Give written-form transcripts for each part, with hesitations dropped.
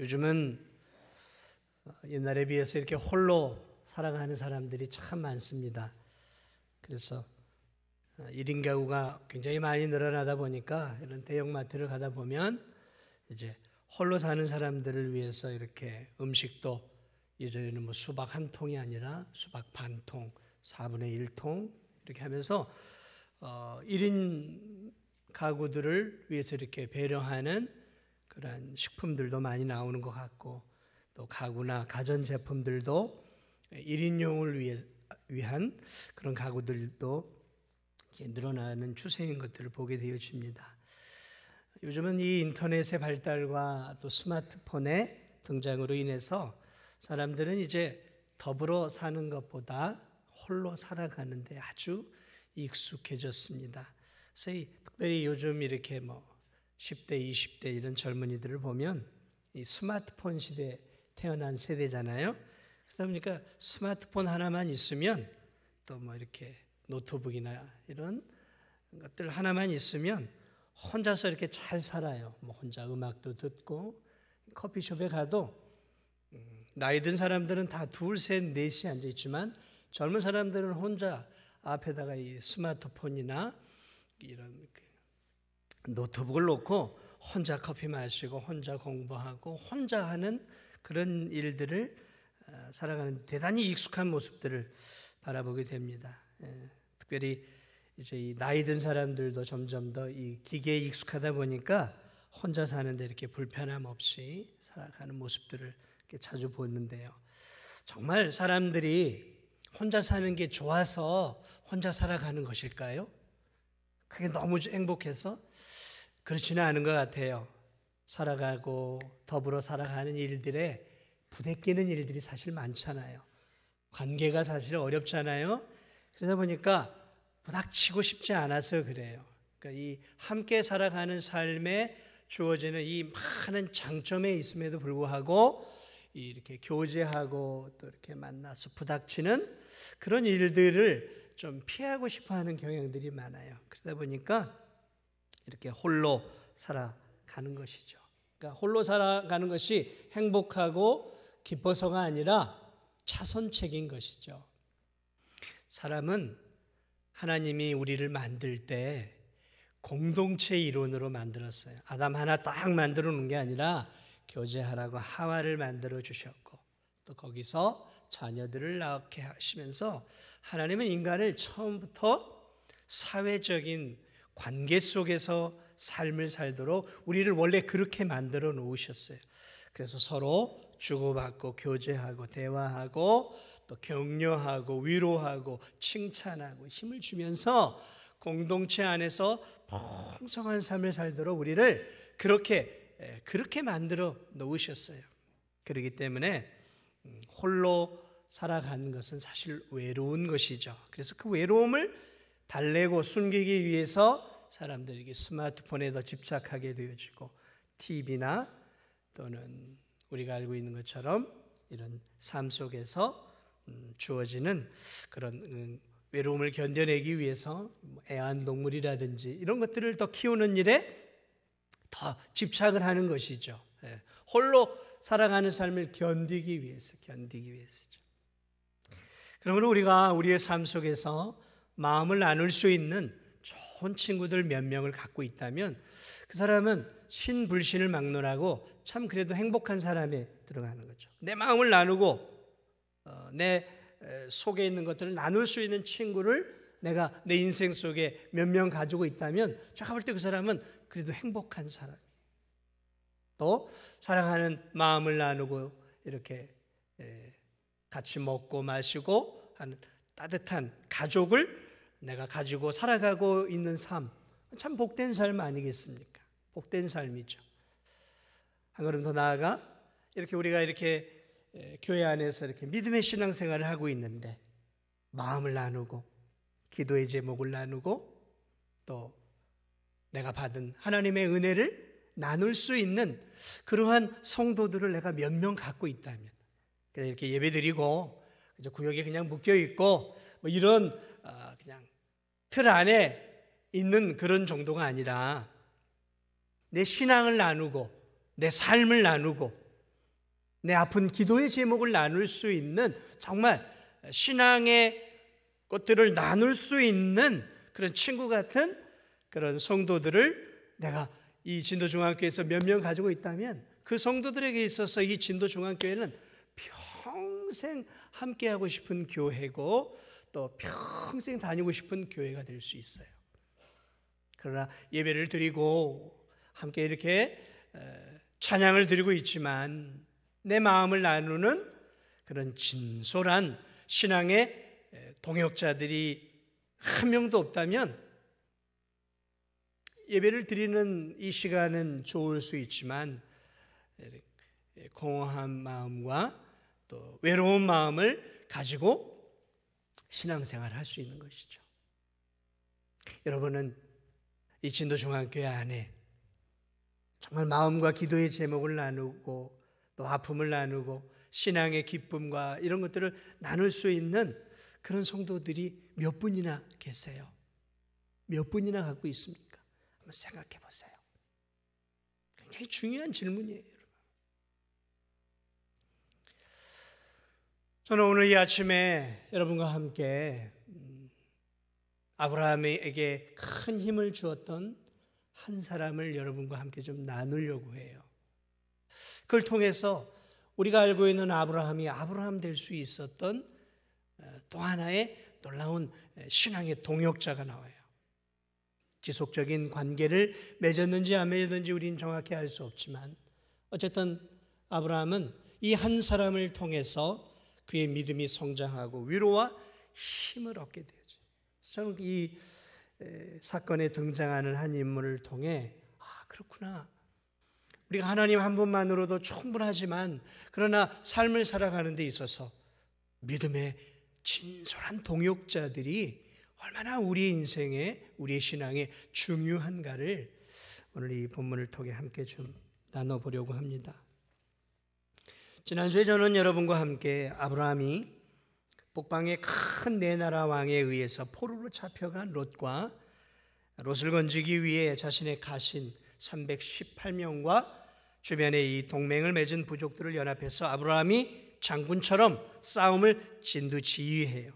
요즘은 옛날에 비해서 이렇게 홀로 살아가는 사람들이 참 많습니다. 그래서 1인 가구가 굉장히 많이 늘어나다 보니까 이런 대형마트를 가다 보면 이제 홀로 사는 사람들을 위해서 이렇게 음식도 예전에는 뭐 수박 한 통이 아니라 수박 반 통, 4분의 1통 이렇게 하면서 1인 가구들을 위해서 이렇게 배려하는 그런 식품들도 많이 나오는 것 같고, 또 가구나 가전제품들도 1인용을 위한 그런 가구들도 늘어나는 추세인 것들을 보게 되어집니다. 요즘은 이 인터넷의 발달과 또 스마트폰의 등장으로 인해서 사람들은 이제 더불어 사는 것보다 홀로 살아가는데 아주 익숙해졌습니다. 그래서 특별히 요즘 이렇게 10대, 20대 이런 젊은이들을 보면 이 스마트폰 시대에 태어난 세대잖아요. 그러다 보니까 스마트폰 하나만 있으면 또 이렇게 노트북이나 이런 것들 하나만 있으면 혼자서 이렇게 잘 살아요. 혼자 음악도 듣고, 커피숍에 가도 나이 든 사람들은 다 둘, 셋, 넷이 앉아 있지만 젊은 사람들은 혼자 앞에다가 이 스마트폰이나 이런 노트북을 놓고 혼자 커피 마시고 혼자 공부하고 혼자 하는 그런 일들을 살아가는 대단히 익숙한 모습들을 바라보게 됩니다. 특별히 이제 이 나이 든 사람들도 점점 더 이 기계에 익숙하다 보니까 혼자 사는데 이렇게 불편함 없이 살아가는 모습들을 이렇게 자주 보는데요. 정말 사람들이 혼자 사는 게 좋아서 혼자 살아가는 것일까요? 그게 너무 행복해서? 그렇지는 않은 것 같아요. 살아가고 더불어 살아가는 일들에 부대끼는 일들이 사실 많잖아요. 관계가 사실 어렵잖아요. 그러다 보니까 부닥치고 싶지 않아서 그래요. 그러니까 이 함께 살아가는 삶에 주어지는 이 많은 장점에 있음에도 불구하고 이렇게 교제하고 또 이렇게 만나서 부닥치는 그런 일들을 좀 피하고 싶어하는 경향들이 많아요. 그러다 보니까 이렇게 홀로 살아가는 것이죠. 그러니까 홀로 살아가는 것이 행복하고 기뻐서가 아니라 차선책인 것이죠. 사람은 하나님이 우리를 만들 때 공동체 이론으로 만들었어요. 아담 하나 딱 만들어 놓은 게 아니라 교제하라고 하와를 만들어 주셨고, 또 거기서 자녀들을 낳게 하시면서 하나님은 인간을 처음부터 사회적인 관계 속에서 삶을 살도록 우리를 원래 그렇게 만들어 놓으셨어요. 그래서 서로 주고받고 교제하고 대화하고 또 격려하고 위로하고 칭찬하고 힘을 주면서 공동체 안에서 풍성한 삶을 살도록 우리를 그렇게 만들어 놓으셨어요. 그렇기 때문에 홀로 살아가는 것은 사실 외로운 것이죠. 그래서 그 외로움을 달래고 숨기기 위해서 사람들에게 스마트폰에 더 집착하게 되어지고, TV나 또는 우리가 알고 있는 것처럼 이런 삶 속에서 주어지는 그런 외로움을 견뎌내기 위해서 애완동물이라든지 이런 것들을 더 키우는 일에 더 집착을 하는 것이죠. 홀로 살아가는 삶을 견디기 위해서죠. 그러므로 우리가 우리의 삶 속에서 마음을 나눌 수 있는 좋은 친구들 몇 명을 갖고 있다면 그 사람은 신불신을 막론하고 참 그래도 행복한 사람에 들어가는 거죠. 내 마음을 나누고 내 속에 있는 것들을 나눌 수 있는 친구를 내가 내 인생 속에 몇 명 가지고 있다면 제가 볼 때 그 사람은 그래도 행복한 사람이에요. 또 사랑하는 마음을 나누고 이렇게 같이 먹고 마시고 하는 따뜻한 가족을 내가 가지고 살아가고 있는 삶, 참 복된 삶 아니겠습니까? 복된 삶이죠. 한 걸음 더 나아가 이렇게 우리가 이렇게 교회 안에서 이렇게 믿음의 신앙생활을 하고 있는데 마음을 나누고 기도의 제목을 나누고 또 내가 받은 하나님의 은혜를 나눌 수 있는 그러한 성도들을 내가 몇 명 갖고 있다면, 그냥 이렇게 예배드리고 구역에 그냥 묶여 있고 이런 그냥 틀 안에 있는 그런 정도가 아니라 내 신앙을 나누고 내 삶을 나누고 내 아픈 기도의 제목을 나눌 수 있는, 정말 신앙의 것들을 나눌 수 있는 그런 친구 같은 그런 성도들을 내가 이 진도중앙교회에서 몇 명 가지고 있다면, 그 성도들에게 있어서 이 진도중앙교회는 평생 함께하고 싶은 교회고 또 평생 다니고 싶은 교회가 될 수 있어요. 그러나 예배를 드리고 함께 이렇게 찬양을 드리고 있지만 내 마음을 나누는 그런 진솔한 신앙의 동역자들이 한 명도 없다면, 예배를 드리는 이 시간은 좋을 수 있지만 공허한 마음과 또 외로운 마음을 가지고 신앙생활을 할 수 있는 것이죠. 여러분은 이 진도중앙교회 안에 정말 마음과 기도의 제목을 나누고 또 아픔을 나누고 신앙의 기쁨과 이런 것들을 나눌 수 있는 그런 성도들이 몇 분이나 계세요? 몇 분이나 갖고 있습니까? 한번 생각해 보세요. 굉장히 중요한 질문이에요. 저는 오늘 이 아침에 여러분과 함께 아브라함에게 큰 힘을 주었던 한 사람을 여러분과 함께 좀 나누려고 해요. 그걸 통해서 우리가 알고 있는 아브라함이 아브라함 될 수 있었던 또 하나의 놀라운 신앙의 동역자가 나와요. 지속적인 관계를 맺었는지 안 맺었는지 우리는 정확히 알 수 없지만 어쨌든 아브라함은 이 한 사람을 통해서 그의 믿음이 성장하고 위로와 힘을 얻게 되죠. 저는 이 사건에 등장하는 한 인물을 통해 그렇구나. 우리가 하나님 한 분만으로도 충분하지만 그러나 삶을 살아가는 데 있어서 믿음의 진솔한 동역자들이 얼마나 우리의 인생에, 우리의 신앙에 중요한가를 오늘 이 본문을 통해 함께 좀 나눠보려고 합니다. 지난주에 저는 여러분과 함께 아브라함이 북방의 큰 네 나라 왕에 의해서 포로로 잡혀간 롯과 롯을 건지기 위해 자신의 가신 318명과 주변에 이 동맹을 맺은 부족들을 연합해서 아브라함이 장군처럼 싸움을 진두지휘해요.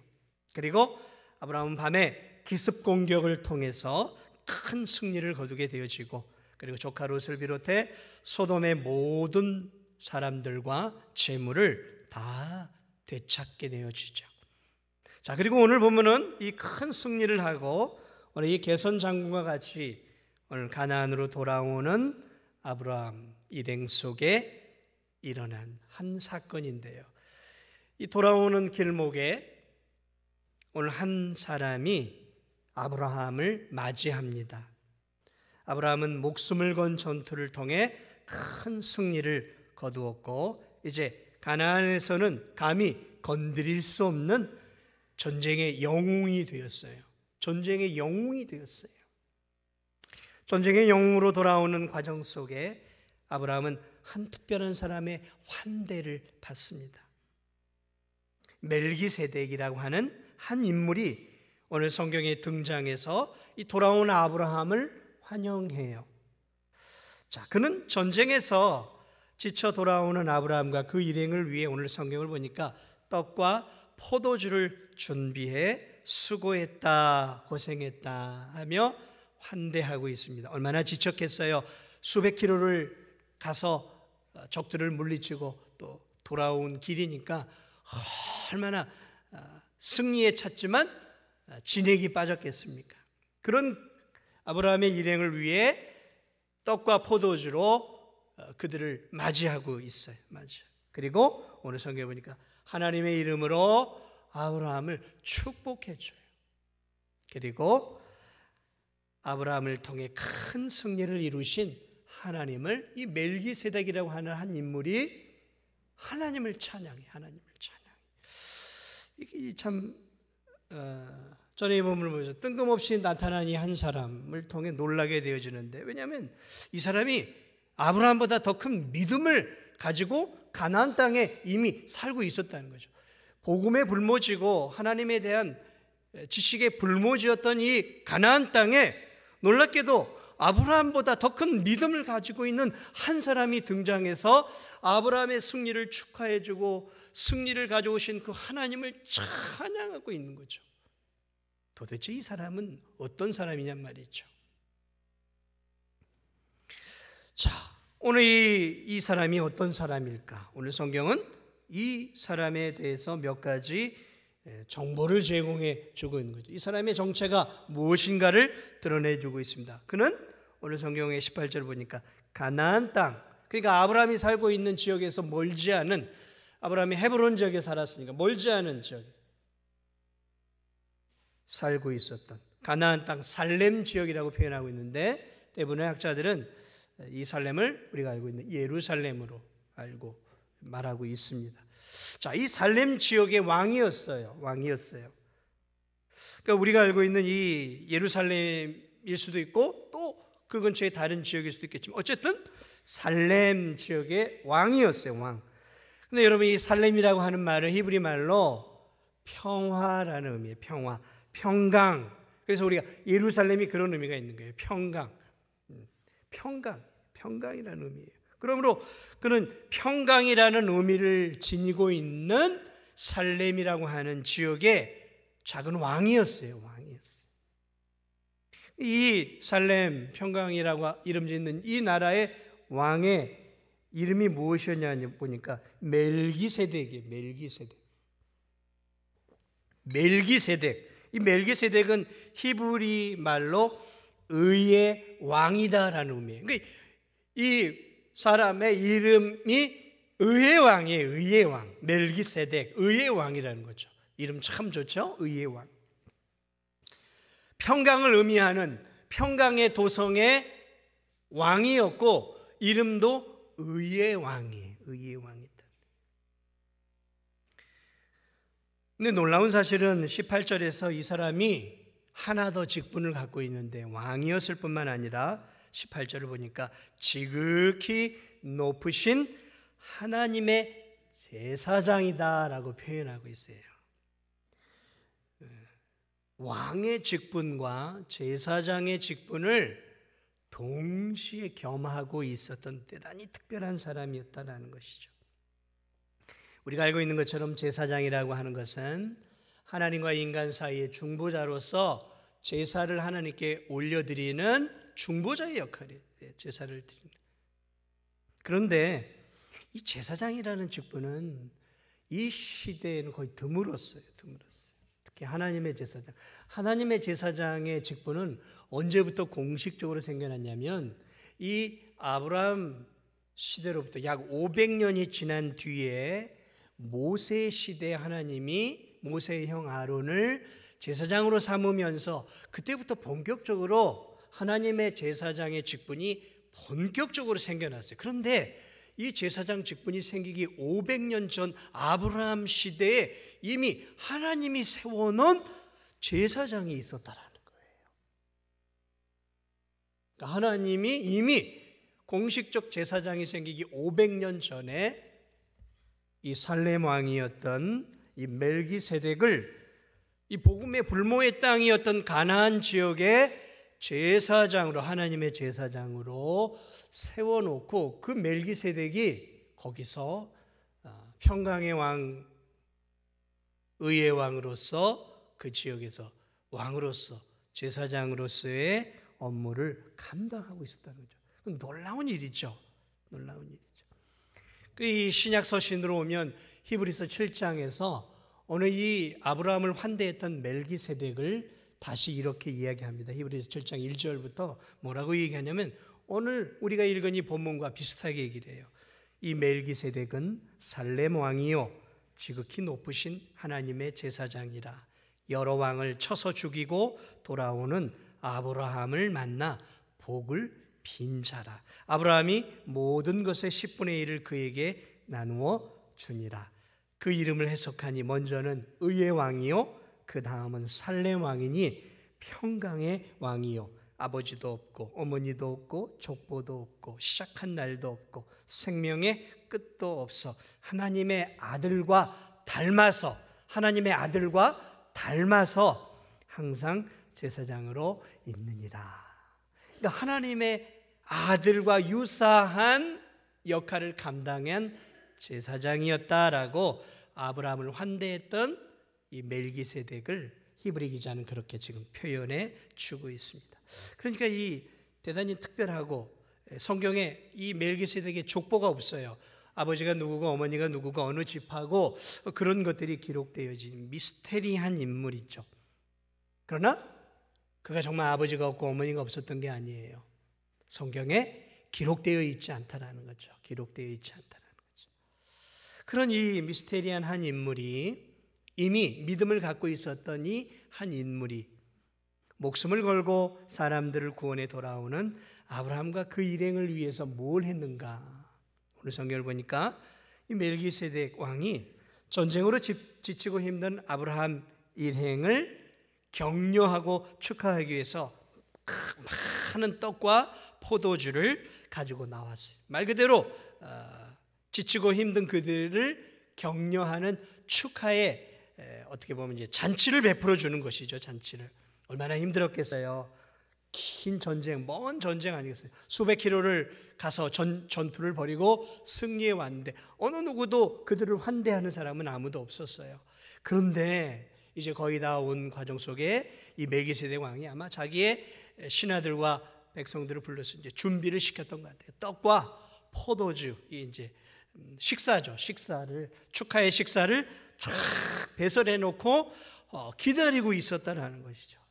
그리고 아브라함은 밤에 기습 공격을 통해서 큰 승리를 거두게 되어지고, 그리고 조카 롯을 비롯해 소돔의 모든 사람들과 재물을 다 되찾게 되어지죠. 자, 그리고 오늘 보면은 이 큰 승리를 하고 오늘 이 개선 장군과 같이 오늘 가나안으로 돌아오는 아브라함 일행 속에 일어난 한 사건인데요. 이 돌아오는 길목에 오늘 한 사람이 아브라함을 맞이합니다. 아브라함은 목숨을 건 전투를 통해 큰 승리를 거두었고 이제 가나안에서는 감히 건드릴 수 없는 전쟁의 영웅이 되었어요. 전쟁의 영웅이 되었어요. 전쟁의 영웅으로 돌아오는 과정 속에 아브라함은 한 특별한 사람의 환대를 받습니다. 멜기세덱이라고 하는 한 인물이 오늘 성경에 등장해서 이 돌아온 아브라함을 환영해요. 자, 그는 전쟁에서 지쳐 돌아오는 아브라함과 그 일행을 위해 오늘 성경을 보니까 떡과 포도주를 준비해 수고했다, 고생했다 하며 환대하고 있습니다. 얼마나 지쳤겠어요. 수백 킬로를 가서 적들을 물리치고 또 돌아온 길이니까 얼마나 승리에 찼지만 진액이 빠졌겠습니까? 그런 아브라함의 일행을 위해 떡과 포도주로 그들을 맞이하고 있어요. 그리고 오늘 성경에 보니까 하나님의 이름으로 아브라함을 축복해 줘요. 그리고 아브라함을 통해 큰 승리를 이루신 하나님을, 이 멜기세덱이라고 하는 한 인물이 하나님을 찬양해. 하나님을 찬양해. 이게 참 전에 이 본문을 보면서 뜬금없이 나타난 이 한 사람을 통해 놀라게 되어지는데, 왜냐하면 이 사람이 아브라함보다 더 큰 믿음을 가지고 가나안 땅에 이미 살고 있었다는 거죠. 복음에 불모지고 하나님에 대한 지식에 불모지었던 이 가나안 땅에 놀랍게도 아브라함보다 더 큰 믿음을 가지고 있는 한 사람이 등장해서 아브라함의 승리를 축하해주고 승리를 가져오신 그 하나님을 찬양하고 있는 거죠. 도대체 이 사람은 어떤 사람이냔 말이죠. 자, 오늘 이 사람이 어떤 사람일까? 오늘 성경은 이 사람에 대해서 몇 가지 정보를 제공해 주고 있는 거죠. 이 사람의 정체가 무엇인가를 드러내 주고 있습니다. 그는 오늘 성경의 18절 보니까 가나안 땅, 그러니까 아브라함이 살고 있는 지역에서 멀지 않은, 아브라함이 헤브론 지역에 살았으니까 멀지 않은 지역에 살고 있었던 가나안 땅 살렘 지역이라고 표현하고 있는데, 대부분의 학자들은 이 살렘을 우리가 알고 있는 예루살렘으로 알고 말하고 있습니다. 자, 이 살렘 지역의 왕이었어요. 그러니까 우리가 알고 있는 이 예루살렘일 수도 있고 또 그 근처의 다른 지역일 수도 있겠지만 어쨌든 살렘 지역의 왕이었어요. 왕. 근데 여러분, 이 살렘이라고 하는 말은 히브리 말로 평화라는 의미예요. 평화, 평강. 그래서 우리가 예루살렘이 그런 의미가 있는 거예요. 평강이라는 의미예요. 그러므로 그는 평강이라는 의미를 지니고 있는 살렘이라고 하는 지역의 작은 왕이었어요. 이 살렘, 평강이라고 이름 짓는 이 나라의 왕의 이름이 무엇이었냐 보니까 멜기세덱이에요. 멜기세덱. 이 멜기세덱은 히브리 말로 의의 왕이다라는 의미예요. 그러니까 이 사람의 이름이 의의 왕이에요. 의의 왕. 멜기세덱, 의의 왕이라는 거죠. 이름 참 좋죠? 의의 왕. 평강을 의미하는 평강의 도성의 왕이었고 이름도 의의 왕이에요. 의의 왕이다. 근데 놀라운 사실은 18절에서 이 사람이 하나 더 직분을 갖고 있는데, 왕이었을 뿐만 아니라 18절을 보니까 지극히 높으신 하나님의 제사장이다라고 표현하고 있어요. 왕의 직분과 제사장의 직분을 동시에 겸하고 있었던 대단히 특별한 사람이었다는 것이죠. 우리가 알고 있는 것처럼 제사장이라고 하는 것은 하나님과 인간 사이의 중보자로서 제사를 하나님께 올려드리는 중보자의 역할이에요. 제사를 드리는. 그런데 이 제사장이라는 직분은 이 시대에는 거의 드물었어요. 특히 하나님의 제사장의 직분은 언제부터 공식적으로 생겨났냐면 이 아브라함 시대로부터 약 500년이 지난 뒤에 모세 시대에 하나님이 모세의 형 아론을 제사장으로 삼으면서 그때부터 본격적으로 하나님의 제사장의 직분이 본격적으로 생겨났어요. 그런데 이 제사장 직분이 생기기 500년 전 아브라함 시대에 이미 하나님이 세워놓은 제사장이 있었다라는 거예요. 그러니까 하나님이 이미 공식적 제사장이 생기기 500년 전에 이 살렘 왕이었던 이 멜기세덱을 이 복음의 불모의 땅이었던 가나안 지역의 제사장으로, 하나님의 제사장으로 세워놓고 그 멜기세덱이 거기서 평강의 왕, 의의 왕으로서 그 지역에서 왕으로서 제사장으로서의 업무를 감당하고 있었다는 거죠. 놀라운 일이죠. 이 신약 서신으로 오면 히브리서 7장에서 오늘 이 아브라함을 환대했던 멜기세덱을 다시 이렇게 이야기합니다. 히브리서 7장 1절부터 뭐라고 얘기하냐면 오늘 우리가 읽은 이 본문과 비슷하게 얘기를 해요. 이 멜기세덱은 살렘 왕이요 지극히 높으신 하나님의 제사장이라. 여러 왕을 쳐서 죽이고 돌아오는 아브라함을 만나 복을 빈 자라. 아브라함이 모든 것의 10분의 1을 그에게 나누어 주니라. 그 이름을 해석하니 먼저는 의의 왕이요 그 다음은 살렘 왕이니 평강의 왕이요 아버지도 없고 어머니도 없고 족보도 없고 시작한 날도 없고 생명의 끝도 없어 하나님의 아들과 닮아서 항상 제사장으로 있느니라. 그러니까 하나님의 아들과 유사한 역할을 감당한 제사장이었다라고 아브라함을 환대했던 이 멜기세덱을 히브리 기자는 그렇게 지금 표현해 주고 있습니다. 그러니까 이 대단히 특별하고 성경에 이 멜기세덱의 족보가 없어요. 아버지가 누구고 어머니가 누구고 어느 집하고 그런 것들이 기록되어진 미스테리한 인물이죠. 그러나 그가 정말 아버지가 없고 어머니가 없었던 게 아니에요. 성경에 기록되어 있지 않다라는 거죠. 기록되어 있지 않다라는 거죠. 그런 이 미스테리한 한 인물이 이미 믿음을 갖고 있었던 이 한 인물이 목숨을 걸고 사람들을 구원해 돌아오는 아브라함과 그 일행을 위해서 뭘 했는가? 오늘 성경을 보니까 이 멜기세덱 왕이 전쟁으로 지치고 힘든 아브라함 일행을 격려하고 축하하기 위해서 많은 떡과 포도주를 가지고 나왔어요. 말 그대로 지치고 힘든 그들을 격려하는 축하의 어떻게 보면 이제 잔치를 베풀어 주는 것이죠. 잔치를. 얼마나 힘들었겠어요. 긴 전쟁, 먼 전쟁 아니겠어요. 수백 킬로를 가서 전투를 벌이고 승리해 왔는데 어느 누구도 그들을 환대하는 사람은 아무도 없었어요. 그런데 이제 거의 다 온 과정 속에 이 멜기세덱 왕이 아마 자기의 신하들과 백성들을 불러서 이제 준비를 시켰던 것 같아요. 떡과 포도주, 이제 식사죠. 축하의 식사를 쫙 배설해 놓고 기다리고 있었다라는 것이죠.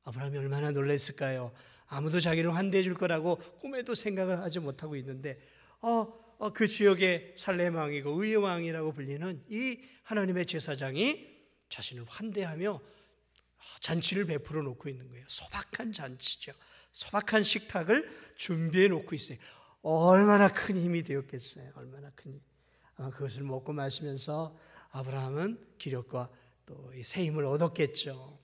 아브라함이 얼마나 놀랐을까요? 아무도 자기를 환대해 줄 거라고 꿈에도 생각을 하지 못하고 있는데 그 지역의 살렘 왕이고 의의 왕이라고 불리는 이 하나님의 제사장이 자신을 환대하며 잔치를 베풀어 놓고 있는 거예요. 소박한 잔치죠. 소박한 식탁을 준비해 놓고 있어요. 얼마나 큰 힘이 되었겠어요. 얼마나 큰 힘. 그것을 먹고 마시면서 아브라함은 기력과 또 새 힘을 얻었겠죠.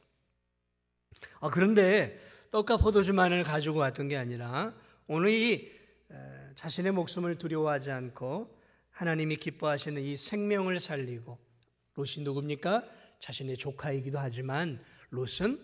그런데 떡과 포도주만을 가지고 왔던 게 아니라 오늘 이 자신의 목숨을 두려워하지 않고 하나님이 기뻐하시는 이 생명을 살리고, 롯이 누굽니까? 자신의 조카이기도 하지만 롯은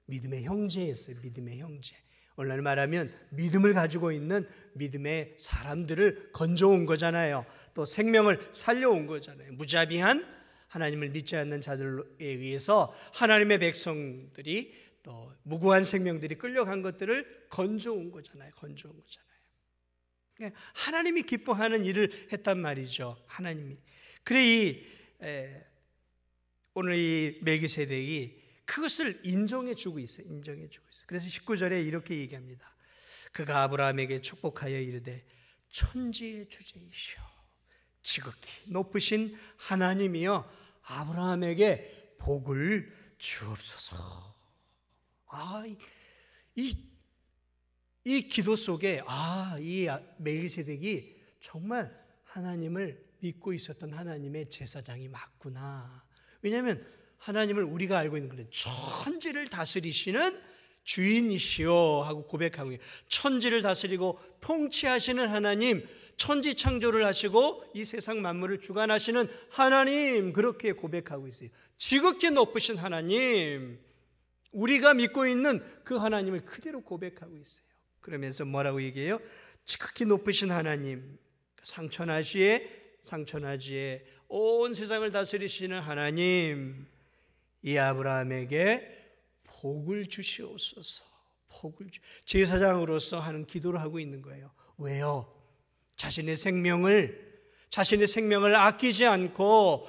믿음의 형제였어요. 믿음의 형제. 오늘 말하면 믿음을 가지고 있는 믿음의 사람들을 건져온 거잖아요. 또 생명을 살려온 거잖아요. 무자비한 하나님을 믿지 않는 자들에 의해서 하나님의 백성들이 또 무고한 생명들이 끌려간 것들을 건져온 거잖아요. 하나님이 기뻐하는 일을 했단 말이죠. 하나님이. 그래 오늘 이 멜기세덱이 그것을 인정해주고 있어요. 그래서 19절에 이렇게 얘기합니다. 그가 아브라함에게 축복하여 이르되 천지의 주제이시오 지극히 높으신 하나님이여 아브라함에게 복을 주옵소서. 이 기도 속에 이 멜기세덱이 정말 하나님을 믿고 있었던 하나님의 제사장이 맞구나. 왜냐하면 하나님을 우리가 알고 있는 그런 천지를 다스리시는 주인이시오 하고 고백하고 있어요. 천지를 다스리고 통치하시는 하나님, 천지 창조를 하시고 이 세상 만물을 주관하시는 하나님, 그렇게 고백하고 있어요. 지극히 높으신 하나님, 우리가 믿고 있는 그 하나님을 그대로 고백하고 있어요. 그러면서 뭐라고 얘기해요? 지극히 높으신 하나님, 상천하지에 온 세상을 다스리시는 하나님, 이 아브라함에게 복을 주시옵소서. 제사장으로서 하는 기도를 하고 있는 거예요. 왜요? 자신의 생명을 아끼지 않고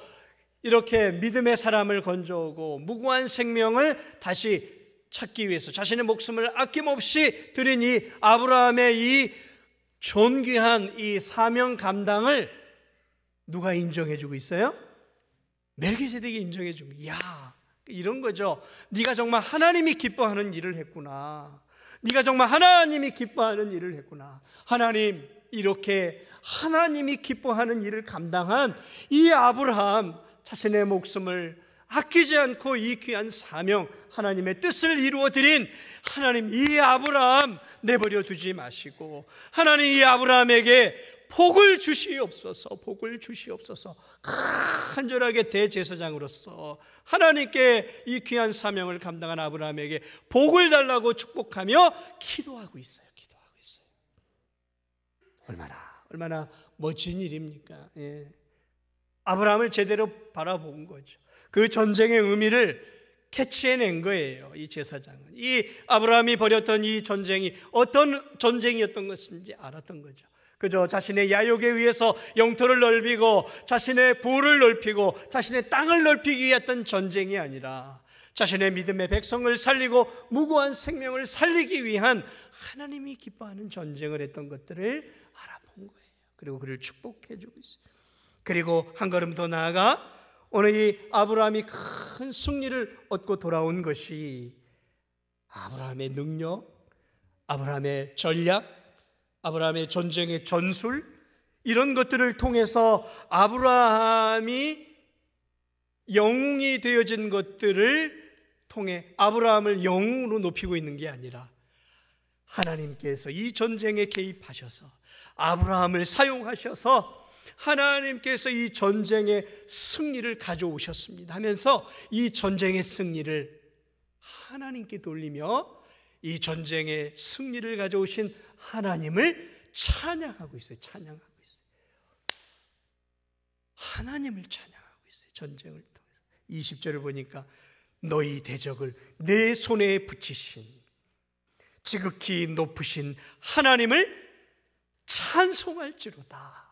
이렇게 믿음의 사람을 건져오고 무고한 생명을 다시 찾기 위해서 자신의 목숨을 아낌없이 드린 이 아브라함의 이 존귀한 이 사명 감당을 누가 인정해주고 있어요? 멜기세덱이 인정해주고, 이런 거죠. 네가 정말 하나님이 기뻐하는 일을 했구나. 네가 정말 하나님이 기뻐하는 일을 했구나. 하나님, 이렇게 하나님이 기뻐하는 일을 감당한 이 아브라함, 자신의 목숨을 아끼지 않고 이 귀한 사명, 하나님의 뜻을 이루어드린 하나님, 이 아브라함 내버려 두지 마시고 하나님, 이 아브라함에게 복을 주시옵소서. 간절하게 대제사장으로서 하나님께 이 귀한 사명을 감당한 아브라함에게 복을 달라고 축복하며 기도하고 있어요. 얼마나 멋진 일입니까? 예. 아브라함을 제대로 바라본 거죠. 그 전쟁의 의미를 캐치해낸 거예요. 이 제사장은 이 아브라함이 벌였던 이 전쟁이 어떤 전쟁이었던 것인지 알았던 거죠. 그저 자신의 야욕에 의해서 영토를 넓히고 자신의 부를 넓히고 자신의 땅을 넓히기 위했던 전쟁이 아니라 자신의 믿음의 백성을 살리고 무고한 생명을 살리기 위한 하나님이 기뻐하는 전쟁을 했던 것들을 알아본 거예요. 그리고 그를 축복해 주고 있어요. 그리고 한 걸음 더 나아가 오늘 이 아브라함이 큰 승리를 얻고 돌아온 것이 아브라함의 능력, 아브라함의 전략, 아브라함의 전쟁의 전술, 이런 것들을 통해서 아브라함이 영웅이 되어진 것들을 통해 아브라함을 영웅으로 높이고 있는 게 아니라 하나님께서 이 전쟁에 개입하셔서 아브라함을 사용하셔서 하나님께서 이 전쟁의 승리를 가져오셨습니다 하면서 이 전쟁의 승리를 하나님께 돌리며 이 전쟁의 승리를 가져오신 하나님을 찬양하고 있어요. 하나님을 찬양하고 있어요. 전쟁을 통해서 20절을 보니까 너희 대적을 내 손에 붙이신 지극히 높으신 하나님을 찬송할지로다.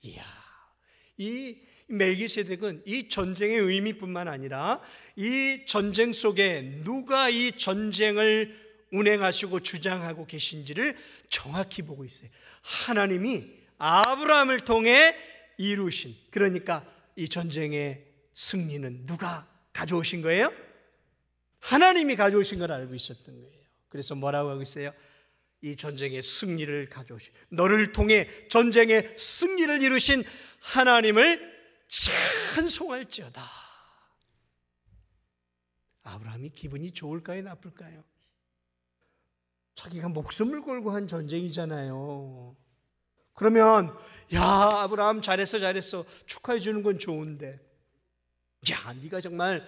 이야, 이 멜기세덱은 이 전쟁의 의미뿐만 아니라 이 전쟁 속에 누가 이 전쟁을 운행하시고 주장하고 계신지를 정확히 보고 있어요. 하나님이 아브라함을 통해 이루신, 그러니까 이 전쟁의 승리는 누가 가져오신 거예요? 하나님이 가져오신 걸 알고 있었던 거예요. 그래서 뭐라고 하고 있어요? 이 전쟁의 승리를 가져오신, 너를 통해 전쟁의 승리를 이루신 하나님을 찬송할지어다. 아브라함이 기분이 좋을까요? 나쁠까요? 자기가 목숨을 걸고 한 전쟁이잖아요. 그러면 야, 아브라함 잘했어 축하해 주는 건 좋은데, 야, 네가 정말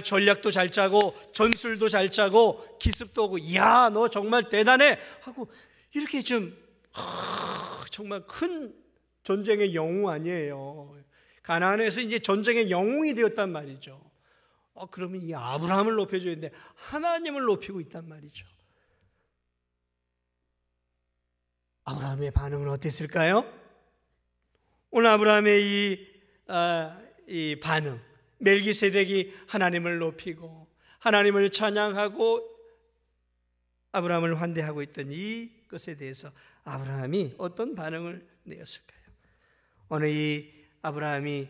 전략도 잘 짜고 전술도 잘 짜고 기습도 하고, 야, 너 정말 대단해 하고 이렇게 좀 정말 큰 전쟁의 영웅 아니에요. 가나안에서 이제 전쟁의 영웅이 되었단 말이죠. 그러면 이 아브라함을 높여줘야 되는데 하나님을 높이고 있단 말이죠. 아브라함의 반응은 어땠을까요? 오늘 아브라함의 이 반응, 멜기세덱이 하나님을 높이고 하나님을 찬양하고 아브라함을 환대하고 있던 이 것에 대해서 아브라함이 어떤 반응을 내었을까요? 오늘 이 아브라함이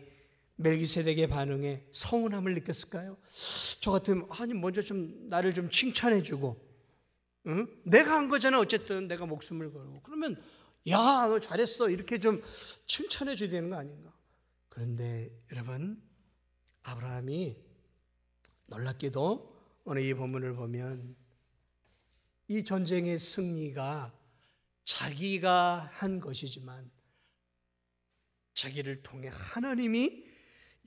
멜기세덱의 반응에 서운함을 느꼈을까요? 저 같으면 아니 먼저 좀 나를 좀 칭찬해 주고, 응? 내가 한 거잖아. 어쨌든 내가 목숨을 걸고, 그러면 야, 너 잘했어 이렇게 좀 칭찬해 줘야 되는 거 아닌가? 그런데 여러분, 아브라함이 놀랍게도 오늘 이 본문을 보면 이 전쟁의 승리가 자기가 한 것이지만 자기를 통해 하나님이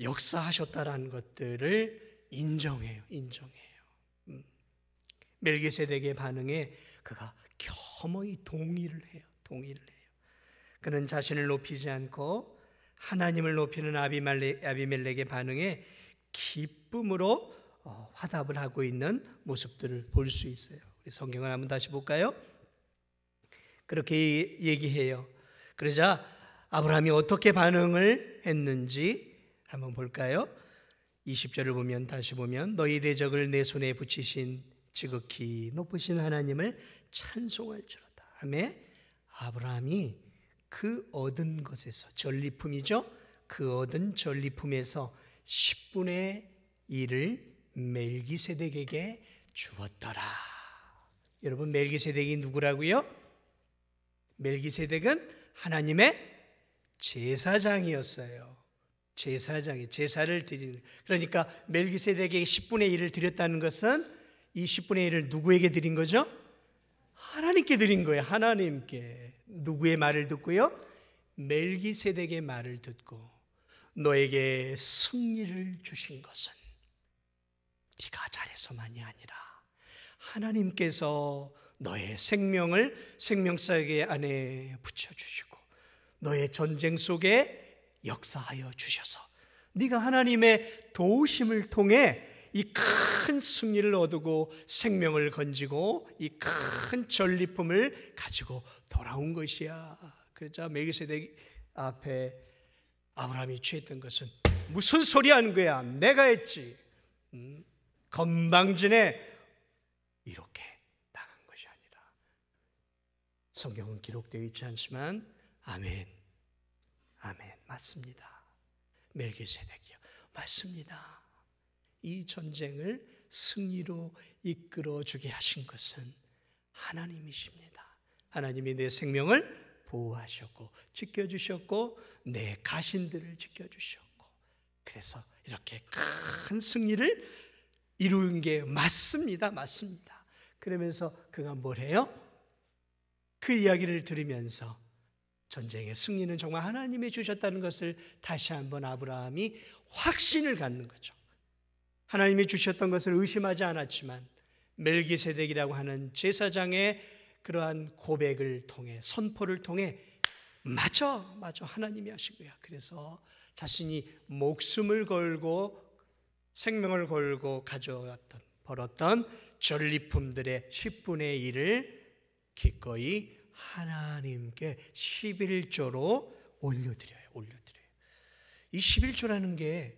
역사하셨다라는 것들을 인정해요. 멜기세덱의 반응에 그가 겸허히 동의를 해요. 그는 자신을 높이지 않고 하나님을 높이는 아비멜렉의 반응에 기쁨으로 화답을 하고 있는 모습들을 볼 수 있어요. 우리 성경을 한번 다시 볼까요? 그렇게 얘기해요. 그러자 아브라함이 어떻게 반응을 했는지 한번 볼까요? 20절을 보면, 다시 보면, 너희 대적을 내 손에 붙이신 지극히 높으신 하나님을 찬송할지로다 하며 아브라함이 그 얻은 것에서, 전리품이죠, 그 얻은 전리품에서 10분의 1을 멜기세덱에게 주었더라. 여러분, 멜기세덱이 누구라고요? 멜기세덱은 하나님의 제사장이었어요. 제사를 드리는, 그러니까 멜기세덱에게 10분의 1을 드렸다는 것은 이 10분의 1을 누구에게 드린 거죠? 하나님께 드린 거예요. 하나님께. 누구의 말을 듣고요? 멜기세덱의 말을 듣고. 너에게 승리를 주신 것은 네가 잘해서만이 아니라 하나님께서 너의 생명을 생명사계 안에 붙여주시고 너의 전쟁 속에 역사하여 주셔서 네가 하나님의 도우심을 통해 이 큰 승리를 얻고 생명을 건지고 이 큰 전리품을 가지고 돌아온 것이야. 그러자 멜기세덱 앞에 아브라함이 취했던 것은 무슨 소리 하는 거야? 내가 했지. 건방진에 이렇게 당한 것이 아니라 성경은 기록되어 있지 않지만 아멘, 아멘, 맞습니다. 멜기세덱이요, 맞습니다. 이 전쟁을 승리로 이끌어주게 하신 것은 하나님이십니다. 하나님이 내 생명을 보호하셨고 지켜주셨고 내 가신들을 지켜주셨고 그래서 이렇게 큰 승리를 이룬 게 맞습니다. 맞습니다. 그러면서 그가 뭘 해요? 그 이야기를 들으면서 전쟁의 승리는 정말 하나님이 주셨다는 것을 다시 한번 아브라함이 확신을 갖는 거죠. 하나님이 주셨던 것을 의심하지 않았지만 멜기세덱이라고 하는 제사장의 그러한 고백을 통해 선포를 통해 맞아 하나님이 하신 거야. 그래서 자신이 목숨을 걸고 생명을 걸고 벌었던 전리품들의 10분의 1을 기꺼이 하나님께 11조로 올려드려요. 이 11조라는 게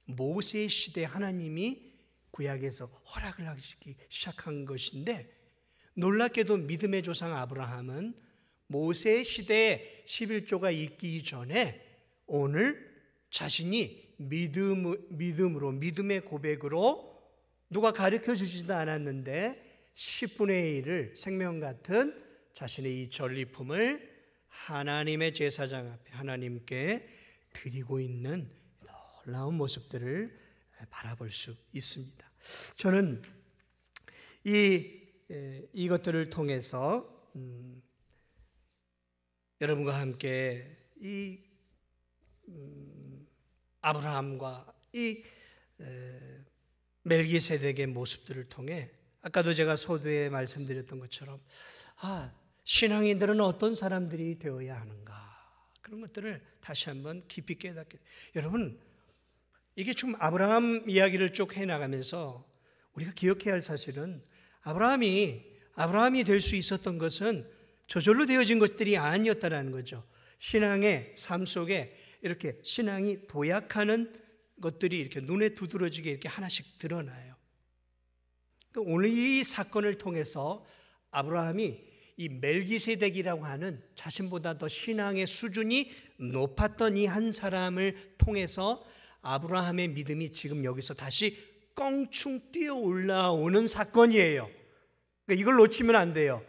모세 시대 하나님이 구약에서 허락을 하기 시작한 것인데 놀랍게도 믿음의 조상 아브라함은 모세 시대에 11조가 있기 전에 오늘 자신이 믿음으로 믿음의 고백으로 누가 가르쳐 주지도 않았는데 10분의 1을 생명 같은 자신의 이 전리품을 하나님의 제사장 앞에 하나님께 드리고 있는 놀라운 모습들을 바라볼 수 있습니다. 저는 이것들을 통해서 여러분과 함께 이 아브라함과 이 멜기세덱의 모습들을 통해 아까도 제가 소두에 말씀드렸던 것처럼 신앙인들은 어떤 사람들이 되어야 하는가 그런 것들을 다시 한번 깊이 깨닫게. 여러분 이게 지금 아브라함 이야기를 쭉 해나가면서 우리가 기억해야 할 사실은 아브라함이 될 수 있었던 것은 저절로 되어진 것들이 아니었다라는 거죠. 신앙의 삶 속에 이렇게 신앙이 도약하는 것들이 이렇게 눈에 두드러지게 이렇게 하나씩 드러나요. 오늘 이 사건을 통해서 아브라함이 이 멜기세덱이라고 하는 자신보다 더 신앙의 수준이 높았던 이 한 사람을 통해서 아브라함의 믿음이 지금 여기서 다시 껑충 뛰어 올라오는 사건이에요. 그러니까 이걸 놓치면 안 돼요.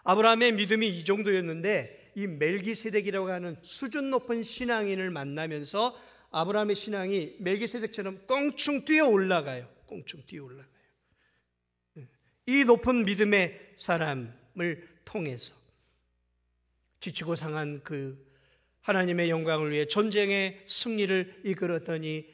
아브라함의 믿음이 이 정도였는데 이 멜기세덱이라고 하는 수준 높은 신앙인을 만나면서 아브라함의 신앙이 멜기세덱처럼 껑충 뛰어 올라가요. 이 높은 믿음의 사람을 통해서 지치고 상한 그 하나님의 영광을 위해 전쟁의 승리를 이끌었던 이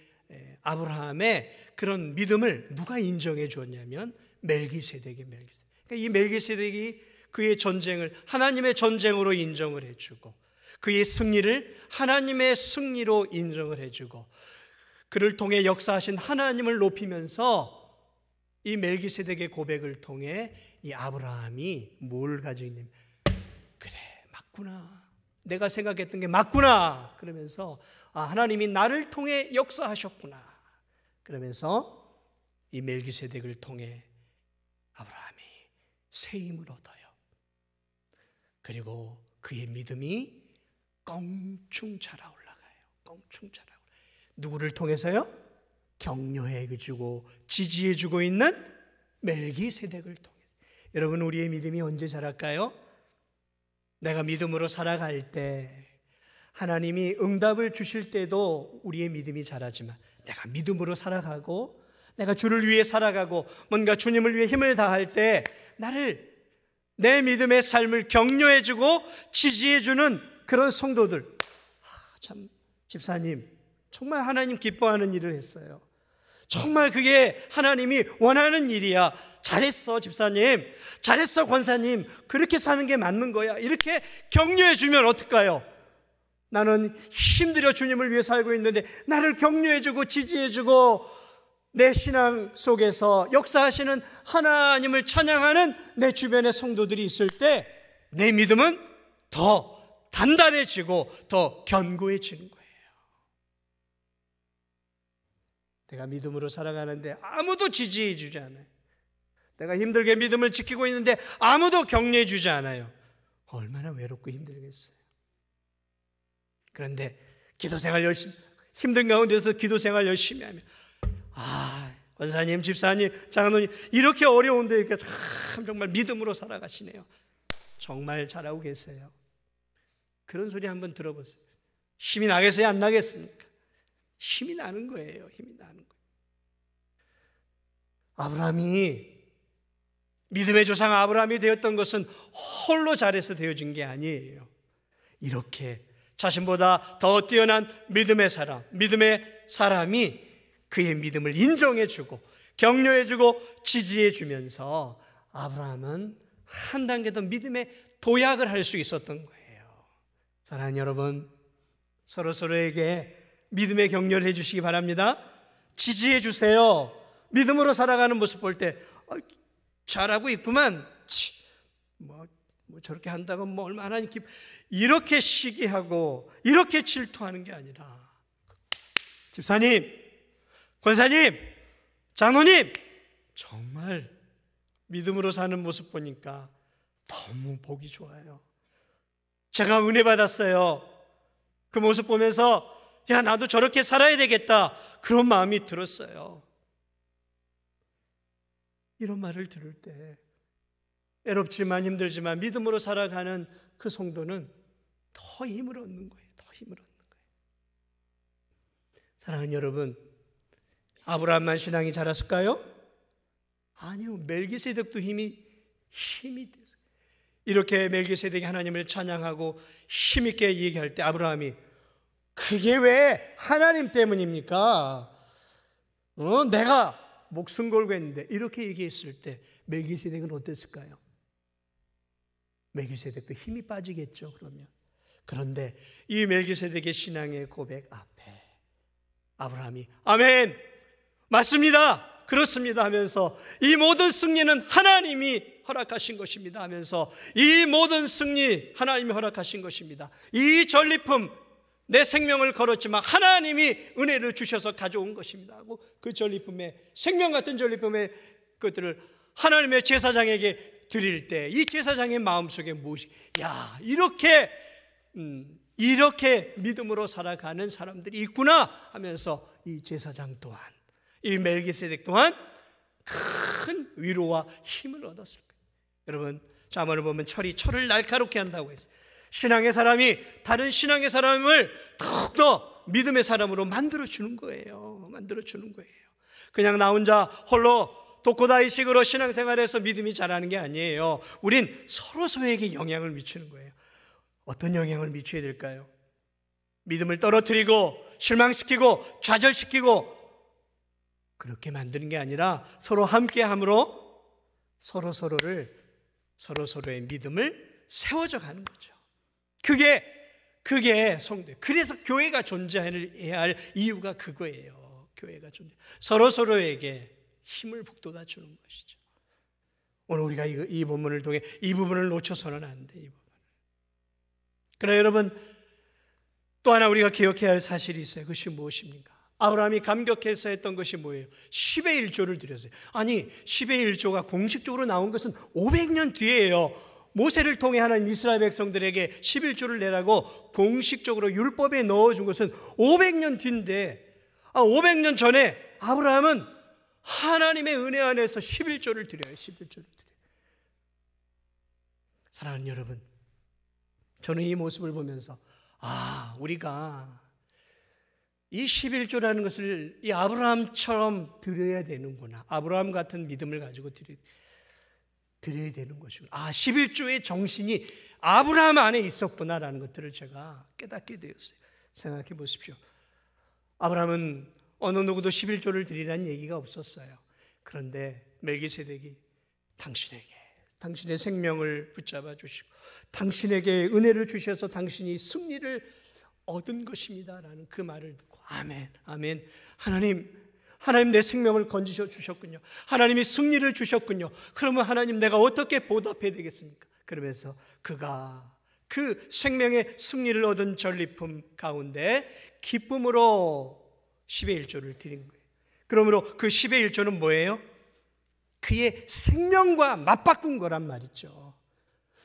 아브라함의 그런 믿음을 누가 인정해 주었냐면 멜기세덱이. 그러니까 이 멜기세덱이 그의 전쟁을 하나님의 전쟁으로 인정을 해주고 그의 승리를 하나님의 승리로 인정을 해주고 그를 통해 역사하신 하나님을 높이면서 이 멜기세덱의 고백을 통해 이 아브라함이 뭘 가지고 있냐면 그래 맞구나 내가 생각했던 게 맞구나 그러면서 하나님이 나를 통해 역사하셨구나 그러면서 이 멜기세덱을 통해 아브라함이 새 힘을 얻어요. 그리고 그의 믿음이 껑충 자라 올라가요. 누구를 통해서요? 격려해주고 지지해주고 있는 멜기세덱을 통해서. 여러분 우리의 믿음이 언제 자랄까요? 내가 믿음으로 살아갈 때 하나님이 응답을 주실 때도 우리의 믿음이 자라지만 내가 믿음으로 살아가고 내가 주를 위해 살아가고 뭔가 주님을 위해 힘을 다할 때 내 믿음의 삶을 격려해주고 지지해주는 그런 성도들 참 집사님, 정말 하나님 기뻐하는 일을 했어요. 정말 그게 하나님이 원하는 일이야. 잘했어, 집사님. 잘했어, 권사님. 그렇게 사는 게 맞는 거야. 이렇게 격려해 주면 어떨까요? 나는 힘들어 주님을 위해 살고 있는데 나를 격려해 주고 지지해 주고 내 신앙 속에서 역사하시는 하나님을 찬양하는 내 주변의 성도들이 있을 때 내 믿음은 더 단단해지고 더 견고해지는 거예요. 내가 믿음으로 살아가는데 아무도 지지해 주지 않아요. 내가 힘들게 믿음을 지키고 있는데 아무도 격려해 주지 않아요. 얼마나 외롭고 힘들겠어요. 그런데 기도생활 열심히, 힘든 가운데서 기도생활 열심히 하면 권사님, 집사님, 장로님 이렇게 어려운데 이렇게 참 정말 믿음으로 살아가시네요. 정말 잘하고 계세요. 그런 소리 한번 들어보세요. 힘이 나겠어요? 안 나겠습니까? 힘이 나는 거예요. 힘이 나는 거예요. 아브라함이 믿음의 조상 아브라함이 되었던 것은 홀로 잘해서 되어진 게 아니에요. 이렇게 자신보다 더 뛰어난 믿음의 사람이 그의 믿음을 인정해주고 격려해주고 지지해주면서 아브라함은 한 단계 더 믿음의 도약을 할 수 있었던 거예요. 사랑하는 여러분, 서로서로에게 믿음의 격려를 해주시기 바랍니다. 지지해주세요. 믿음으로 살아가는 모습 볼 때 잘하고 있구만. 뭐 저렇게 한다고 뭐 얼마나 이렇게 시기하고 이렇게 질투하는 게 아니라 집사님, 권사님, 장로님 정말 믿음으로 사는 모습 보니까 너무 보기 좋아요. 제가 은혜 받았어요. 그 모습 보면서 야, 나도 저렇게 살아야 되겠다 그런 마음이 들었어요. 이런 말을 들을 때 외롭지만 힘들지만 믿음으로 살아가는 그 성도는 더 힘을 얻는 거예요. 더 힘을 얻는 거예요. 사랑하는 여러분, 아브라함만 신앙이 자랐을까요? 아니요. 멜기세덱도 힘이 됐어요. 이렇게 멜기세덱이 하나님을 찬양하고 힘있게 얘기할 때 아브라함이 그게 왜 하나님 때문입니까? 내가 목숨 걸고 했는데 이렇게 얘기했을 때 멜기세덱은 어땠을까요? 멜기세덱도 힘이 빠지겠죠. 그런데 이 멜기세덱의 신앙의 고백 앞에 아브라함이 아멘, 맞습니다, 그렇습니다 하면서 이 모든 승리는 하나님이 허락하신 것입니다 하면서 이 모든 승리 하나님이 허락하신 것입니다. 이 전리품 내 생명을 걸었지만 하나님이 은혜를 주셔서 가져온 것입니다 하고 그 전리품의 생명 같은 전리품의 것들을 하나님의 제사장에게 드릴 때 이 제사장의 마음속에 무엇이 이렇게 믿음으로 살아가는 사람들이 있구나 하면서 이 제사장 또한 이 멜기세덱 또한 큰 위로와 힘을 얻었을 거예요. 여러분, 자문을 보면 철을 날카롭게 한다고 했어요. 신앙의 사람이 다른 신앙의 사람을 더욱더 믿음의 사람으로 만들어주는 거예요. 그냥 나 혼자 홀로 독고다이식으로 신앙생활에서 믿음이 자라는 게 아니에요. 우린 서로서로에게 영향을 미치는 거예요. 어떤 영향을 미쳐야 될까요? 믿음을 떨어뜨리고 실망시키고 좌절시키고 그렇게 만드는 게 아니라 서로 함께함으로 서로의 믿음을 세워져 가는 거죠. 그게 성도. 그래서 교회가 존재해야 할 이유가 그거예요. 교회가 서로에게 힘을 북돋아 주는 것이죠. 오늘 우리가 이 본문을 통해 이 부분을 놓쳐서는 안 돼. 이 부분. 그러나 여러분, 또 하나 우리가 기억해야 할 사실이 있어요. 그것이 무엇입니까? 아브라함이 감격해서 했던 것이 뭐예요? 10의 1조를 드렸어요. 아니, 10의 1조가 공식적으로 나온 것은 500년 뒤에요. 모세를 통해 하나님 이스라엘 백성들에게 11조를 내라고 공식적으로 율법에 넣어준 것은 500년 뒤인데 500년 전에 아브라함은 하나님의 은혜 안에서 11조를 드려요. 11조를 드려요. 사랑하는 여러분, 저는 이 모습을 보면서 우리가 이 11조라는 것을 이 아브라함처럼 드려야 되는구나. 아브라함 같은 믿음을 가지고 드려야 되는 것이구나. 11조의 정신이 아브라함 안에 있었구나라는 것들을 제가 깨닫게 되었어요. 생각해 보십시오. 아브라함은 어느 누구도 11조를 드리라는 얘기가 없었어요. 그런데 멜기세덱이 당신의 생명을 붙잡아 주시고 당신에게 은혜를 주셔서 당신이 승리를 얻은 것입니다 라는 그 말을 듣고 아멘, 아멘. 하나님 내 생명을 건지셔 주셨군요. 하나님이 승리를 주셨군요. 그러면 하나님 내가 어떻게 보답해야 되겠습니까? 그러면서 그가 그 생명의 승리를 얻은 전리품 가운데 기쁨으로 10의 1조를 드린 거예요. 그러므로 그 10의 1조는 뭐예요? 그의 생명과 맞바꾼 거란 말이죠.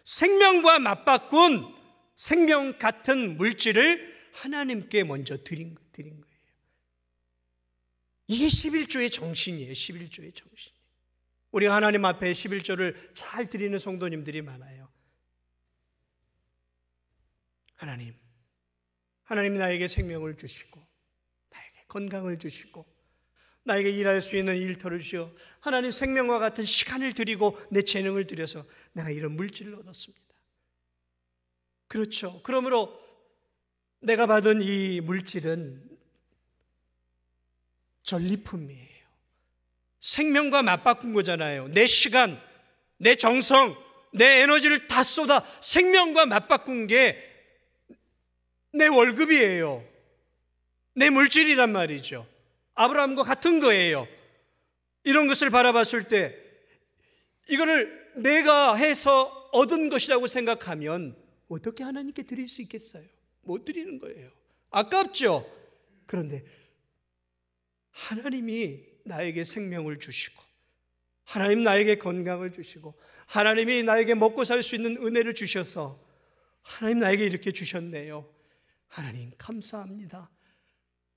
생명과 맞바꾼 생명 같은 물질을 하나님께 먼저 드린 거예요. 이게 11조의 정신이에요. 11조의 정신. 우리가 하나님 앞에 11조를 잘 드리는 성도님들이 많아요. 하나님 나에게 생명을 주시고 나에게 건강을 주시고 나에게 일할 수 있는 일터를 주시어 하나님 생명과 같은 시간을 드리고 내 재능을 들여서 내가 이런 물질을 얻었습니다. 그렇죠. 그러므로 내가 받은 이 물질은 전리품이에요. 생명과 맞바꾼 거잖아요. 내 시간, 내 정성, 내 에너지를 다 쏟아 생명과 맞바꾼 게 내 월급이에요. 내 물질이란 말이죠. 아브라함과 같은 거예요. 이런 것을 바라봤을 때 이거를 내가 해서 얻은 것이라고 생각하면 어떻게 하나님께 드릴 수 있겠어요? 못 드리는 거예요. 아깝죠? 그런데 하나님이 나에게 생명을 주시고 하나님 나에게 건강을 주시고 하나님이 나에게 먹고 살 수 있는 은혜를 주셔서 하나님 나에게 이렇게 주셨네요. 하나님 감사합니다.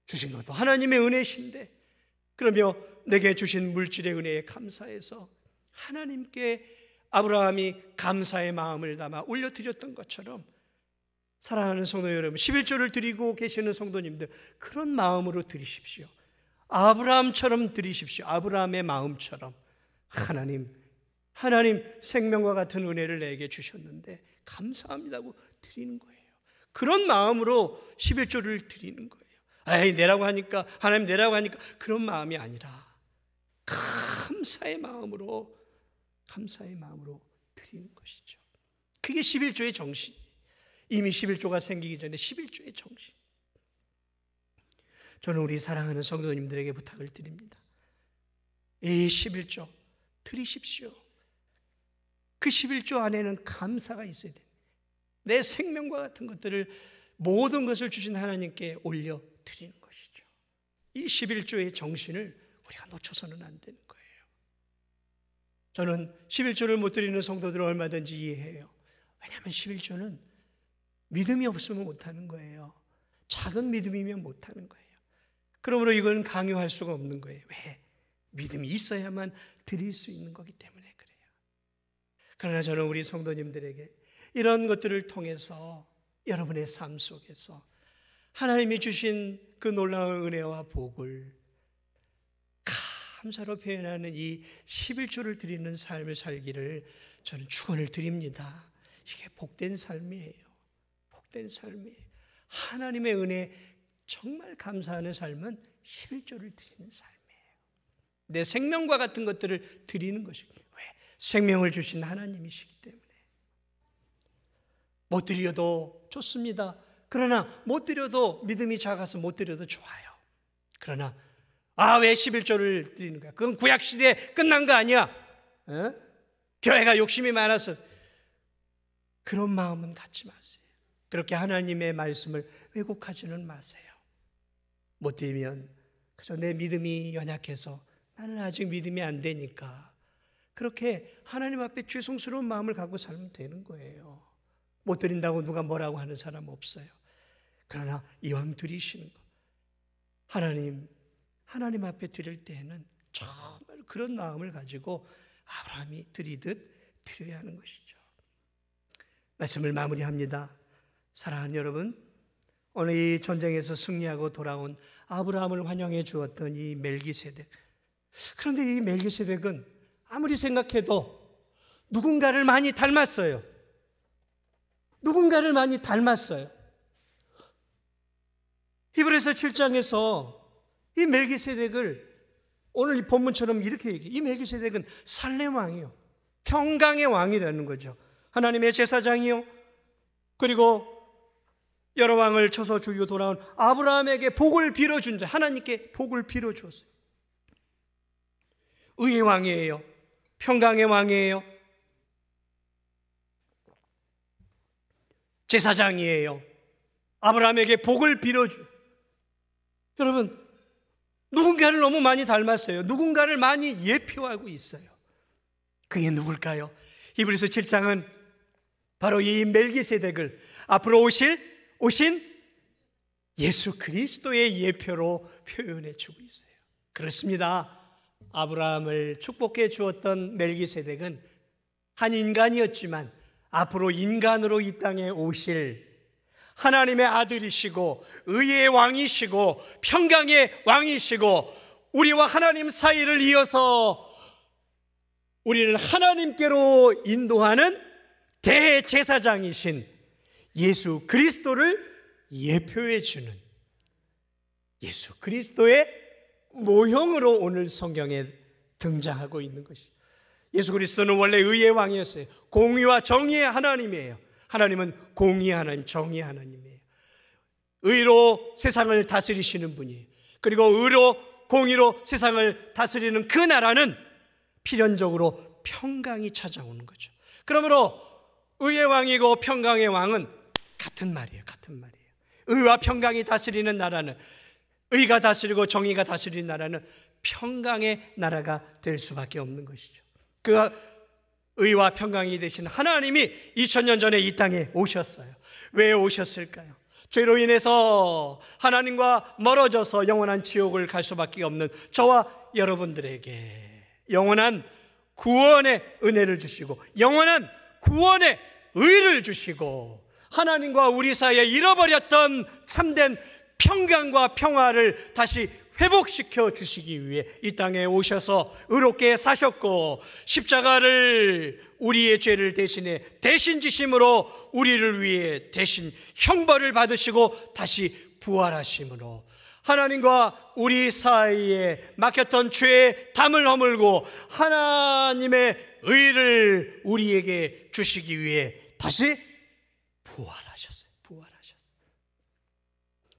주신 것도 하나님의 은혜신데 그러며 내게 주신 물질의 은혜에 감사해서 하나님께 아브라함이 감사의 마음을 담아 올려드렸던 것처럼 사랑하는 성도 여러분, 11조를 드리고 계시는 성도님들 그런 마음으로 드리십시오. 아브라함처럼 드리십시오. 아브라함의 마음처럼 하나님 생명과 같은 은혜를 내게 주셨는데 감사합니다고 드리는 거예요. 그런 마음으로 11조를 드리는 거예요. 내라고 하니까 하나님 내라고 하니까 그런 마음이 아니라 감사의 마음으로 드리는 것이죠. 그게 11조의 정신. 이미 11조가 생기기 전에 11조의 정신. 저는 우리 사랑하는 성도님들에게 부탁을 드립니다. 이 11조 드리십시오. 그 11조 안에는 감사가 있어야 됩니다. 내 생명과 같은 것들을 모든 것을 주신 하나님께 올려드리는 것이죠. 이 11조의 정신을 우리가 놓쳐서는 안 되는 거예요. 저는 11조를 못 드리는 성도들을 얼마든지 이해해요. 왜냐하면 11조는 믿음이 없으면 못하는 거예요. 작은 믿음이면 못하는 거예요. 그러므로 이건 강요할 수가 없는 거예요. 왜? 믿음이 있어야만 드릴 수 있는 거기 때문에 그래요. 그러나 저는 우리 성도님들에게 이런 것들을 통해서 여러분의 삶 속에서 하나님이 주신 그 놀라운 은혜와 복을 감사로 표현하는 이 11조를 드리는 삶을 살기를 저는 축원을 드립니다. 이게 복된 삶이에요. 복된 삶이에요. 하나님의 은혜 정말 감사하는 삶은 11조를 드리는 삶이에요. 내 생명과 같은 것들을 드리는 것이에요. 왜? 생명을 주신 하나님이시기 때문에. 못 드려도 좋습니다. 그러나 못 드려도 믿음이 작아서 못 드려도 좋아요. 그러나 왜 11조를 드리는 거야? 그건 구약시대에 끝난 거 아니야. 교회가 욕심이 많아서. 그런 마음은 갖지 마세요. 그렇게 하나님의 말씀을 왜곡하지는 마세요. 못 드리면 그저 내 믿음이 연약해서 나는 아직 믿음이 안 되니까 그렇게 하나님 앞에 죄송스러운 마음을 갖고 살면 되는 거예요. 못 드린다고 누가 뭐라고 하는 사람 없어요. 그러나 이왕 드리시는 거 하나님 앞에 드릴 때에는 정말 그런 마음을 가지고 아브라함이 드리듯 드려야 하는 것이죠. 말씀을 마무리합니다. 사랑하는 여러분, 오늘 이 전쟁에서 승리하고 돌아온 아브라함을 환영해 주었던 이 멜기세덱. 그런데 이 멜기세덱은 아무리 생각해도 누군가를 많이 닮았어요. 히브리서 7장에서 이 멜기세덱을 오늘 이 본문처럼 이렇게 얘기해요. 이 멜기세덱은 살렘 왕이요, 평강의 왕이라는 거죠. 하나님의 제사장이요, 그리고 여러 왕을 쳐서 죽이고 돌아온 아브라함에게 복을 빌어준 자, 하나님께 복을 빌어주었어요. 의의 왕이에요, 평강의 왕이에요, 제사장이에요, 아브라함에게 복을 빌어주. 여러분, 누군가를 너무 많이 닮았어요. 누군가를 많이 예표하고 있어요. 그게 누굴까요? 히브리서 7장은 바로 이 멜기세덱을 앞으로 오신 예수 그리스도의 예표로 표현해 주고 있어요. 그렇습니다. 아브라함을 축복해 주었던 멜기세덱은 한 인간이었지만 앞으로 인간으로 이 땅에 오실 하나님의 아들이시고 의의 왕이시고 평강의 왕이시고 우리와 하나님 사이를 이어서 우리를 하나님께로 인도하는 대제사장이신 예수 그리스도를 예표해 주는 예수 그리스도의 모형으로 오늘 성경에 등장하고 있는 것이죠. 예수 그리스도는 원래 의의 왕이었어요. 공의와 정의의 하나님이에요. 하나님은 공의의 하나님, 정의의 하나님이에요. 의로 세상을 다스리시는 분이에요. 그리고 의로 공의로 세상을 다스리는 그 나라는 필연적으로 평강이 찾아오는 거죠. 그러므로 의의 왕이고 평강의 왕은 같은 말이에요. 같은 말이에요. 의와 평강이 다스리는 나라는, 의가 다스리고 정의가 다스리는 나라는 평강의 나라가 될 수밖에 없는 것이죠. 그 의와 평강이 되신 하나님이 2000년 전에 이 땅에 오셨어요. 왜 오셨을까요? 죄로 인해서 하나님과 멀어져서 영원한 지옥을 갈 수밖에 없는 저와 여러분들에게 영원한 구원의 은혜를 주시고 영원한 구원의 의를 주시고 하나님과 우리 사이에 잃어버렸던 참된 평강과 평화를 다시 회복시켜 주시기 위해 이 땅에 오셔서 의롭게 사셨고 십자가를 우리의 죄를 대신해 대신 지심으로 우리를 위해 대신 형벌을 받으시고 다시 부활하심으로 하나님과 우리 사이에 막혔던 죄의 담을 허물고 하나님의 의를 우리에게 주시기 위해 다시 부활하셨어요.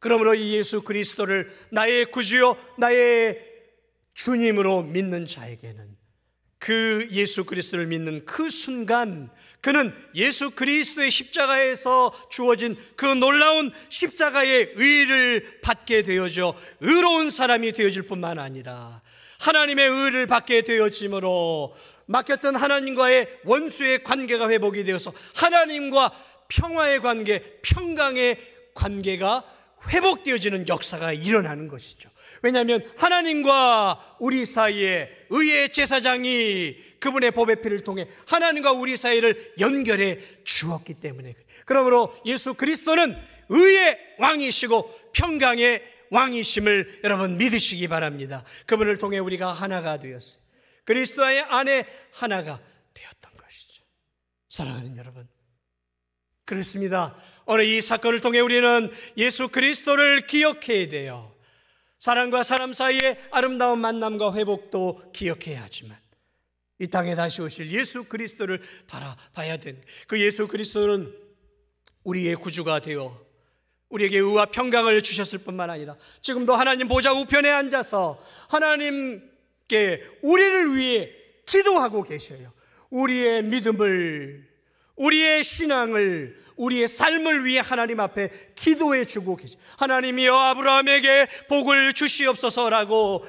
그러므로 이 예수 그리스도를 나의 구주요 나의 주님으로 믿는 자에게는 그 예수 그리스도를 믿는 그 순간 그는 예수 그리스도의 십자가에서 주어진 그 놀라운 십자가의 의를 받게 되어져 의로운 사람이 되어질 뿐만 아니라 하나님의 의를 받게 되어짐으로 막혔던 하나님과의 원수의 관계가 회복이 되어서 하나님과 평화의 관계, 평강의 관계가 회복되어지는 역사가 일어나는 것이죠. 왜냐하면 하나님과 우리 사이에 의의 제사장이 그분의 법의 피를 통해 하나님과 우리 사이를 연결해 주었기 때문에, 그러므로 예수 그리스도는 의의 왕이시고 평강의 왕이심을 여러분 믿으시기 바랍니다. 그분을 통해 우리가 하나가 되었어요. 그리스도의 안에 하나가 되었던 것이죠. 사랑하는 여러분, 그렇습니다. 오늘 이 사건을 통해 우리는 예수 그리스도를 기억해야 돼요. 사람과 사람 사이의 아름다운 만남과 회복도 기억해야 하지만 이 땅에 다시 오실 예수 그리스도를 바라봐야 되는, 그 예수 그리스도는 우리의 구주가 되어 우리에게 의와 평강을 주셨을 뿐만 아니라 지금도 하나님 보좌 우편에 앉아서 하나님께 우리를 위해 기도하고 계셔요. 우리의 믿음을, 우리의 신앙을, 우리의 삶을 위해 하나님 앞에 기도해 주고 계시. 하나님이여 아브라함에게 복을 주시옵소서라고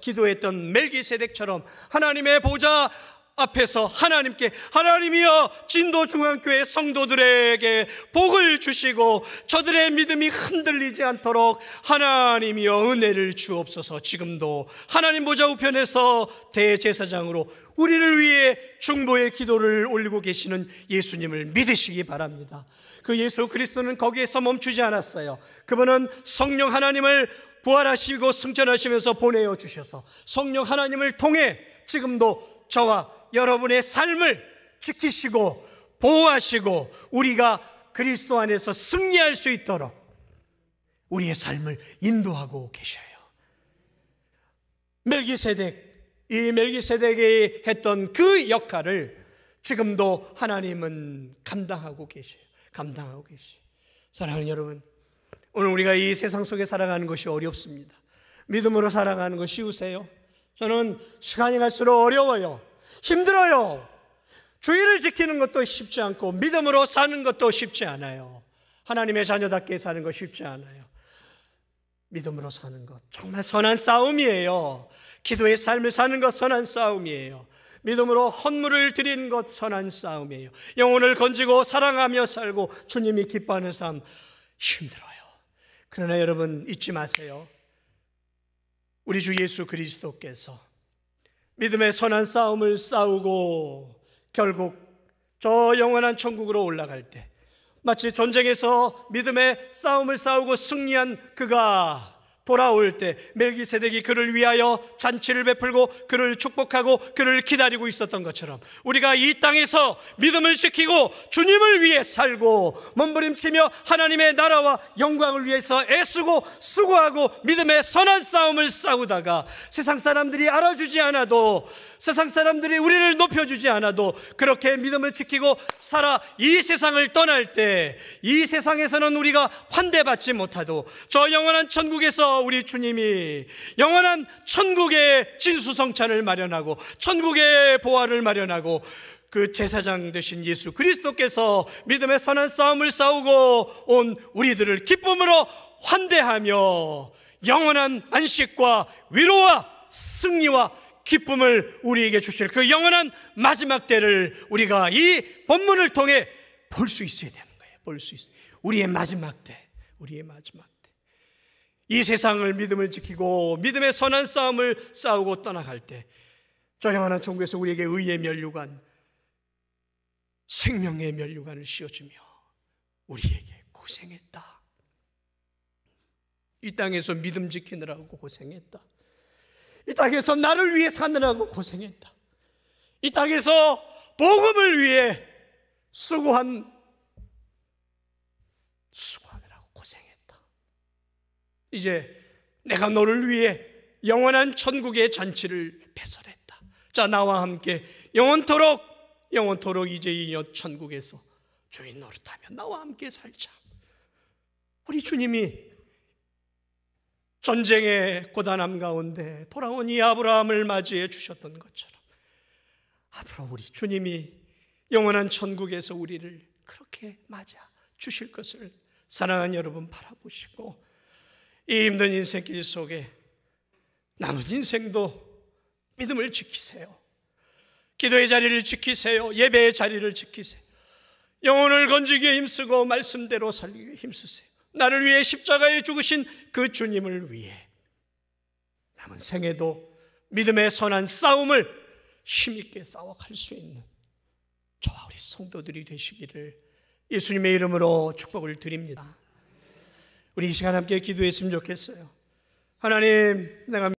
기도했던 멜기세덱처럼 하나님의 보좌 앞에서 하나님께 하나님이여 진도중앙교회 성도들에게 복을 주시고 저들의 믿음이 흔들리지 않도록 하나님이여 은혜를 주옵소서. 지금도 하나님 보좌 우편에서 대제사장으로 우리를 위해 중보의 기도를 올리고 계시는 예수님을 믿으시기 바랍니다. 그 예수 그리스도는 거기에서 멈추지 않았어요. 그분은 성령 하나님을 부활하시고 승천하시면서 보내어 주셔서 성령 하나님을 통해 지금도 저와 여러분의 삶을 지키시고 보호하시고 우리가 그리스도 안에서 승리할 수 있도록 우리의 삶을 인도하고 계셔요. 이 멜기세덱이 했던 그 역할을 지금도 하나님은 감당하고 계셔요. 사랑하는 여러분, 오늘 우리가 이 세상 속에 살아가는 것이 어렵습니다. 믿음으로 살아가는 거 쉬우세요? 저는 시간이 갈수록 어려워요. 힘들어요. 주의를 지키는 것도 쉽지 않고 믿음으로 사는 것도 쉽지 않아요. 하나님의 자녀답게 사는 것 쉽지 않아요. 믿음으로 사는 것 정말 선한 싸움이에요. 기도의 삶을 사는 것 선한 싸움이에요. 믿음으로 헌물을 드리는 것 선한 싸움이에요. 영혼을 건지고 사랑하며 살고 주님이 기뻐하는 삶 힘들어요. 그러나 여러분 잊지 마세요. 우리 주 예수 그리스도께서 믿음의 선한 싸움을 싸우고 결국 저 영원한 천국으로 올라갈 때 마치 전쟁에서 믿음의 싸움을 싸우고 승리한 그가 돌아올 때 멜기세덱이 그를 위하여 잔치를 베풀고 그를 축복하고 그를 기다리고 있었던 것처럼 우리가 이 땅에서 믿음을 지키고 주님을 위해 살고 몸부림치며 하나님의 나라와 영광을 위해서 애쓰고 수고하고 믿음의 선한 싸움을 싸우다가 세상 사람들이 알아주지 않아도, 세상 사람들이 우리를 높여주지 않아도 그렇게 믿음을 지키고 살아 이 세상을 떠날 때 이 세상에서는 우리가 환대받지 못하도 저 영원한 천국에서 우리 주님이 영원한 천국의 진수성찬을 마련하고 천국의 보화를 마련하고 그 제사장 되신 예수 그리스도께서 믿음의 선한 싸움을 싸우고 온 우리들을 기쁨으로 환대하며 영원한 안식과 위로와 승리와 기쁨을 우리에게 주실 그 영원한 마지막 때를 우리가 이 본문을 통해 볼 수 있어야 되는 거예요. 볼 수 있어요. 우리의 마지막 때, 우리의 마지막 때. 이 세상을 믿음을 지키고 믿음의 선한 싸움을 싸우고 떠나갈 때 저 영원한 천국에서 우리에게 의의 면류관, 생명의 면류관을 씌워주며 우리에게 고생했다. 이 땅에서 믿음 지키느라고 고생했다. 이 땅에서 나를 위해 사느라고 고생했다. 이 땅에서 복음을 위해 수고하느라고 고생했다. 이제 내가 너를 위해 영원한 천국의 잔치를 배설했다. 자, 나와 함께 영원토록 이제 이 천국에서 주인 노릇하며 나와 함께 살자. 우리 주님이 전쟁의 고단함 가운데 돌아온 이 아브라함을 맞이해 주셨던 것처럼 앞으로 우리 주님이 영원한 천국에서 우리를 그렇게 맞아 주실 것을 사랑하는 여러분 바라보시고 이 힘든 인생길 속에 남은 인생도 믿음을 지키세요. 기도의 자리를 지키세요. 예배의 자리를 지키세요. 영혼을 건지기에 힘쓰고 말씀대로 살기에 힘쓰세요. 나를 위해 십자가에 죽으신 그 주님을 위해 남은 생에도 믿음의 선한 싸움을 힘있게 싸워갈 수 있는 저와 우리 성도들이 되시기를 예수님의 이름으로 축복을 드립니다. 우리 이 시간 함께 기도했으면 좋겠어요. 하나님, 내가